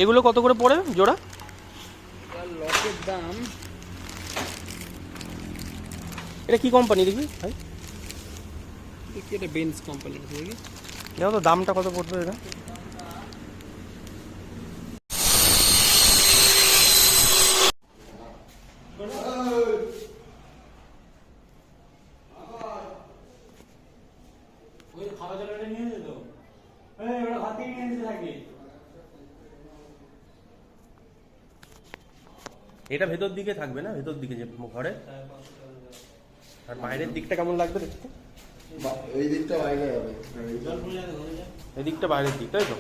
এগুলো কত করে পড়ে জোড়া? লকের দাম, এটা কি কোম্পানি দেখবি ভাই? দেখি এটা বেঞ্চ কোম্পানির দেখি। দেখো তো দামটা কত পড়বে এটা? এটা ভেতর দিকে থাকবে না, ভেতর দিকে যে ঘরে, আর বাইরের দিকটা কেমন লাগবে দেখতে? এই দিকটা বাইরে হবে, এই দিকটা বাইরের দিক, তাই তো?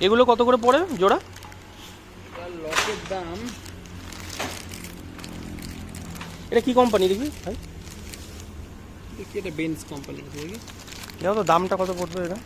এগুলো কত করে পড়ে জোড়া? লকের দাম, এটা কি কোম্পানি দেখবি ভাই? দেখি এটা বেঞ্চ কোম্পানির দেখি। দেখো তো দামটা কত পড়বে এটা?